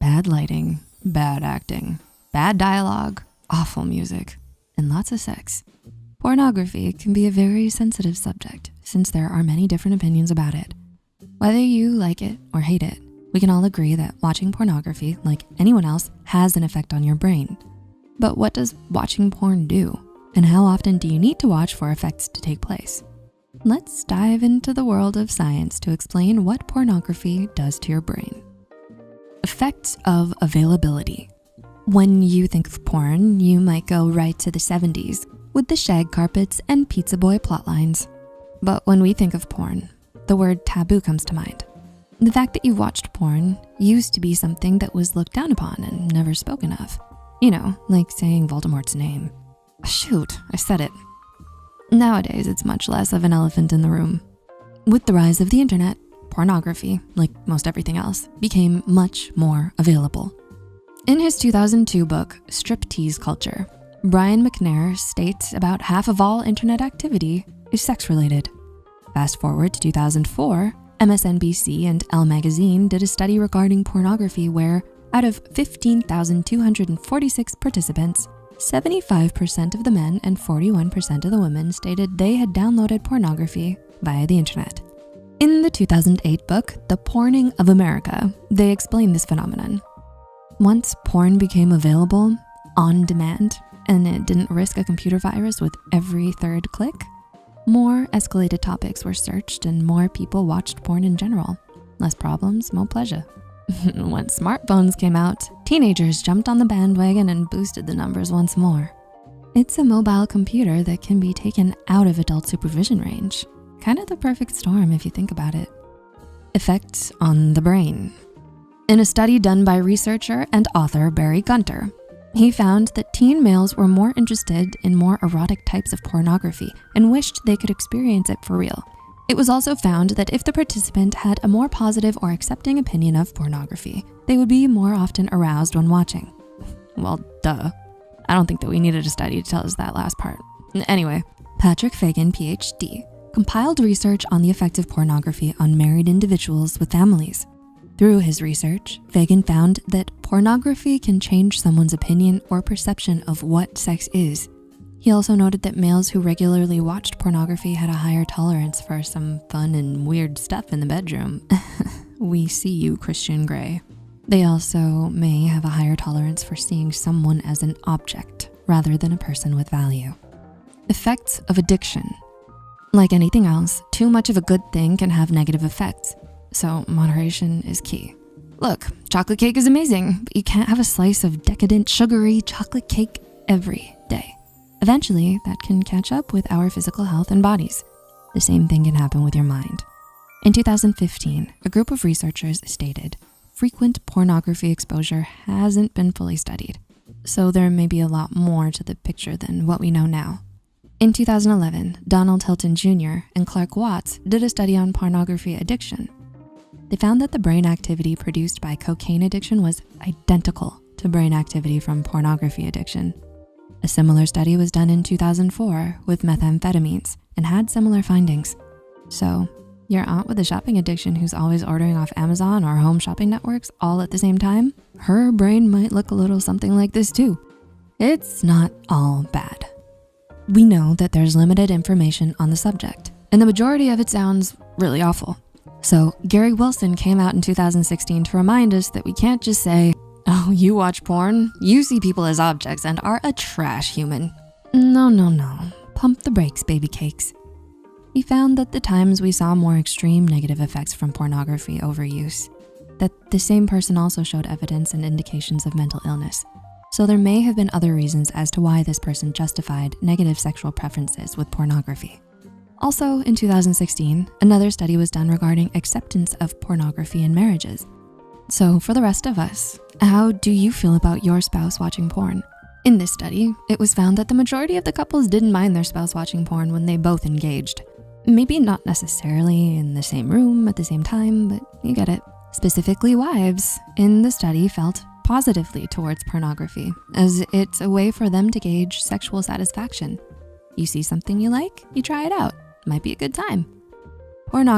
bad lighting, bad acting, bad dialogue, awful music, and lots of sex. Pornography can be a very sensitive subject since there are many different opinions about it. Whether you like it or hate it, we can all agree that watching pornography, like anyone else, has an effect on your brain. But what does watching porn do? And how often do you need to watch for effects to take place? Let's dive into the world of science to explain what pornography does to your brain. Effects of availability. When you think of porn, you might go right to the 70s with the shag carpets and pizza boy plotlines. But when we think of porn, the word taboo comes to mind. The fact that you've watched porn used to be something that was looked down upon and never spoken of. You know, like saying Voldemort's name. Shoot, I said it. Nowadays, it's much less of an elephant in the room. With the rise of the internet, pornography, like most everything else, became much more available. In his 2002 book, Striptease Culture, Brian McNair states about half of all internet activity is sex-related. Fast forward to 2004, MSNBC and Elle magazine did a study regarding pornography where, out of 15,246 participants, 75% of the men and 41% of the women stated they had downloaded pornography via the internet. In the 2008 book, The Porning of America, they explain this phenomenon. Once porn became available on demand and it didn't risk a computer virus with every third click, more escalated topics were searched and more people watched porn in general. Less problems, more pleasure. When smartphones came out, teenagers jumped on the bandwagon and boosted the numbers once more. It's a mobile computer that can be taken out of adult supervision range. Kind of the perfect storm if you think about it. Effects on the brain. In a study done by researcher and author Barry Gunter, he found that teen males were more interested in more erotic types of pornography and wished they could experience it for real. It was also found that if the participant had a more positive or accepting opinion of pornography, they would be more often aroused when watching. Well, duh. I don't think that we needed a study to tell us that last part. Anyway, Patrick Fagan, PhD, compiled research on the effect of pornography on married individuals with families. Through his research, Fagan found that pornography can change someone's opinion or perception of what sex is. He also noted that males who regularly watched pornography had a higher tolerance for some fun and weird stuff in the bedroom. We see you, Christian Grey. They also may have a higher tolerance for seeing someone as an object rather than a person with value. Effects of addiction. Like anything else, too much of a good thing can have negative effects, so moderation is key. Look, chocolate cake is amazing, but you can't have a slice of decadent, sugary chocolate cake every day. Eventually, that can catch up with our physical health and bodies. The same thing can happen with your mind. In 2015, a group of researchers stated, frequent pornography exposure hasn't been fully studied, so there may be a lot more to the picture than what we know now. In 2011, Donald Hilton Jr. and Clark Watts did a study on pornography addiction. They found that the brain activity produced by cocaine addiction was identical to brain activity from pornography addiction. A similar study was done in 2004 with methamphetamines and had similar findings. So, your aunt with a shopping addiction who's always ordering off Amazon or home shopping networks all at the same time, her brain might look a little something like this too. It's not all bad. We know that there's limited information on the subject, and the majority of it sounds really awful. So Gary Wilson came out in 2016 to remind us that we can't just say, oh, you watch porn, you see people as objects and are a trash human. No. Pump the brakes, baby cakes. He found that the times we saw more extreme negative effects from pornography overuse, that the same person also showed evidence and indications of mental illness. So there may have been other reasons as to why this person justified negative sexual preferences with pornography. Also in 2016, another study was done regarding acceptance of pornography in marriages. So for the rest of us, how do you feel about your spouse watching porn? In this study, it was found that the majority of the couples didn't mind their spouse watching porn when they both engaged. Maybe not necessarily in the same room at the same time, but you get it. Specifically, wives in the study felt positively towards pornography, as it's a way for them to gauge sexual satisfaction. You see something you like, you try it out. Might be a good time. Pornography